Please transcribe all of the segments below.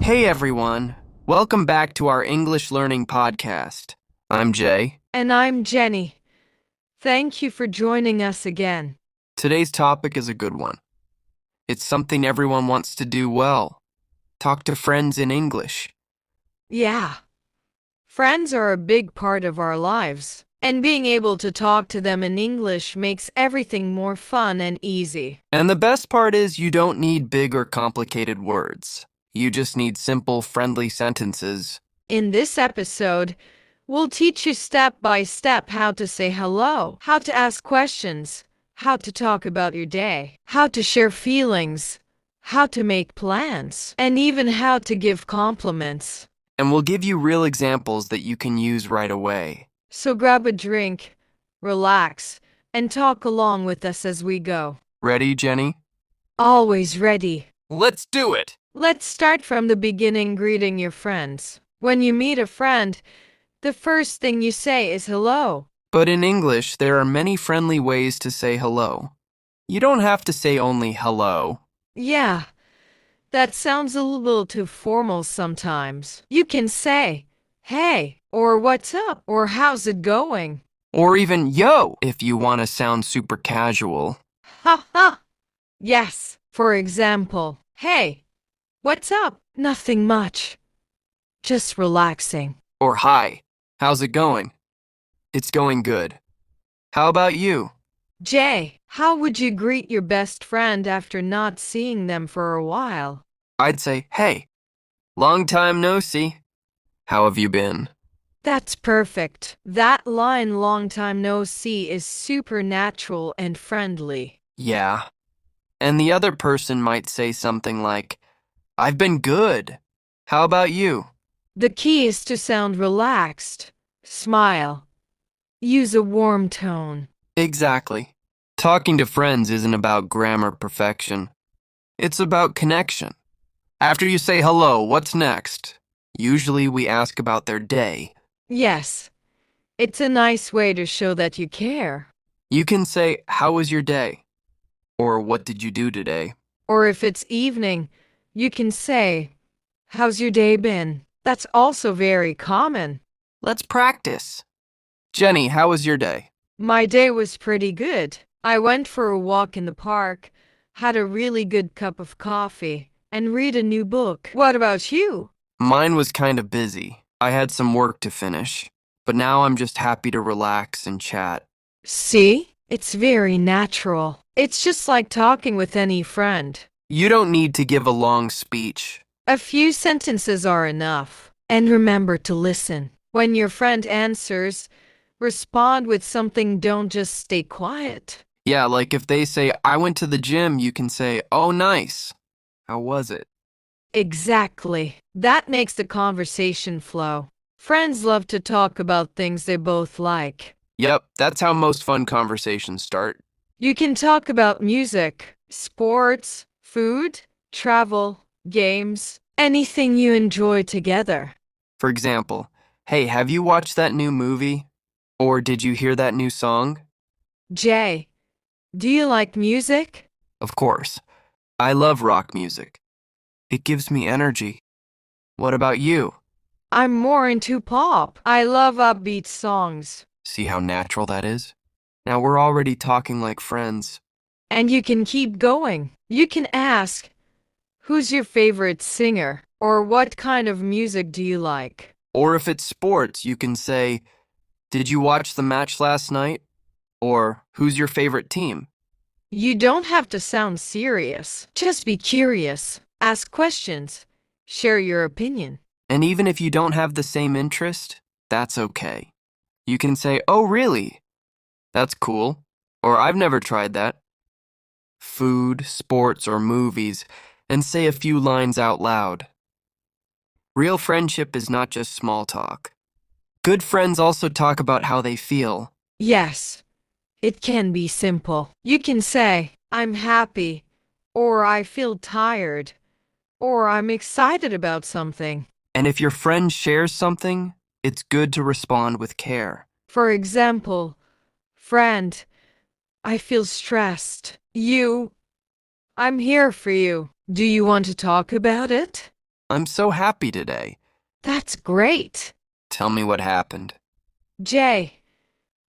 Hey everyone, welcome back to our English learning podcast. I'm Jay. And I'm Jenny. Thank you for joining us again. Today's topic is a good one. It's something everyone wants to do well. Talk to friends in English. Yeah, friends are a big part of our lives, and being able to talk to them in English makes everything more fun and easy. And the best part is you don't need big or complicated words. You just need simple, friendly sentences. In this episode, we'll teach you step by step how to say hello, how to ask questions, how to talk about your day, how to share feelings, how to make plans, and even how to give compliments. And we'll give you real examples that you can use right away. So grab a drink, relax, and talk along with us as we go. Ready, Jenny? Always ready. Let's do it! Let's start from the beginning, greeting your friends. When you meet a friend, the first thing you say is hello. But in English, there are many friendly ways to say hello. You don't have to say only hello. Yeah, that sounds a little too formal sometimes. You can say, hey, or what's up, or how's it going? Or even yo if you want to sound super casual. Ha ha! Yes, for example, hey, what's up? Nothing much. Just relaxing. Or hi, how's it going? It's going good. How about you? Jay, how would you greet your best friend after not seeing them for a while? I'd say, hey, long time no see. How have you been? That's perfect. That line, long time no see, is super natural and friendly. Yeah. And the other person might say something like, I've been good. How about you? The key is to sound relaxed. Smile. Use a warm tone. Exactly. Talking to friends isn't about grammar perfection. It's about connection. After you say hello, what's next? Usually we ask about their day. Yes, it's a nice way to show that you care. You can say, how was your day? Or what did you do today? Or if it's evening, you can say, how's your day been? That's also very common. Let's practice. Jenny, how was your day? My day was pretty good. I went for a walk in the park, had a really good cup of coffee, and read a new book. What about you? Mine was kind of busy. I had some work to finish, but now I'm just happy to relax and chat. See? It's very natural. It's just like talking with any friend. You don't need to give a long speech. A few sentences are enough. And remember to listen. When your friend answers, respond with something, don't just stay quiet. Yeah, like if they say, I went to the gym, you can say, oh, nice. How was it? Exactly. That makes the conversation flow. Friends love to talk about things they both like. Yep, that's how most fun conversations start. You can talk about music, sports, food, travel, games, anything you enjoy together. For example, hey, have you watched that new movie? Or did you hear that new song? Jay, do you like music? Of course. I love rock music. It gives me energy. What about you? I'm more into pop. I love upbeat songs. See how natural that is? Now we're already talking like friends. And you can keep going. You can ask, who's your favorite singer? Or what kind of music do you like? Or if it's sports, you can say, did you watch the match last night? Or who's your favorite team? You don't have to sound serious. Just be curious. Ask questions. Share your opinion. And even if you don't have the same interest, that's okay. You can say, oh, really? That's cool. Or I've never tried that. Food, sports, or movies, and say a few lines out loud. Real friendship is not just small talk. Good friends also talk about how they feel. Yes, it can be simple. You can say, I'm happy, or I feel tired, or I'm excited about something. And if your friend shares something, it's good to respond with care. For example, friend, I feel stressed. I'm here for you. Do you want to talk about it? I'm so happy today. That's great. Tell me what happened. Jay,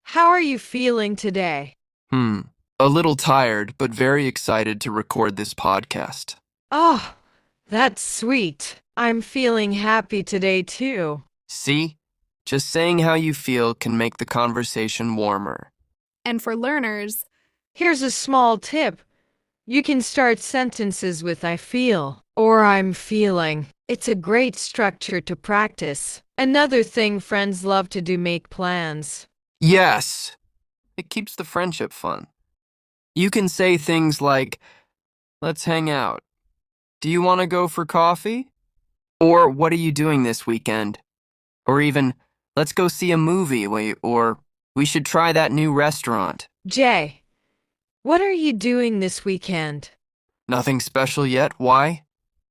how are you feeling today? Hmm. A little tired, but very excited to record this podcast. Oh, that's sweet. I'm feeling happy today too. See? Just saying how you feel can make the conversation warmer. And for learners, Here's a small tip. You can start sentences with I feel or I'm feeling. It's a great structure to practice. Another thing friends love to do, make plans. Yes! It keeps the friendship fun. You can say things like, let's hang out. Do you want to go for coffee? Or what are you doing this weekend? Or even, let's go see a movie, or we should try that new restaurant. Jay, what are you doing this weekend? Nothing special yet? Why?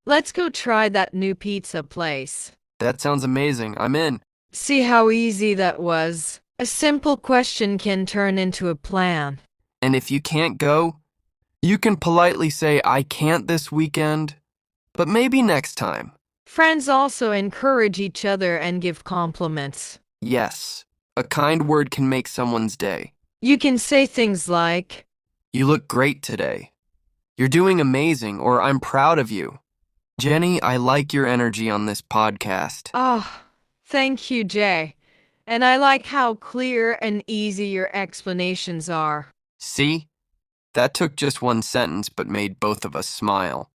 Let's go try that new pizza place. That sounds amazing. I'm in. See how easy that was? A simple question can turn into a plan. And if you can't go, you can politely say, I can't this weekend, but maybe next time. Friends also encourage each other and give compliments. Yes, a kind word can make someone's day. You can say things like, You look great today. You're doing amazing, or I'm proud of you. Jenny, I like your energy on this podcast. oh, thank you, Jay. And I like how clear and easy your explanations are. See? That took just one sentence but made both of us smile.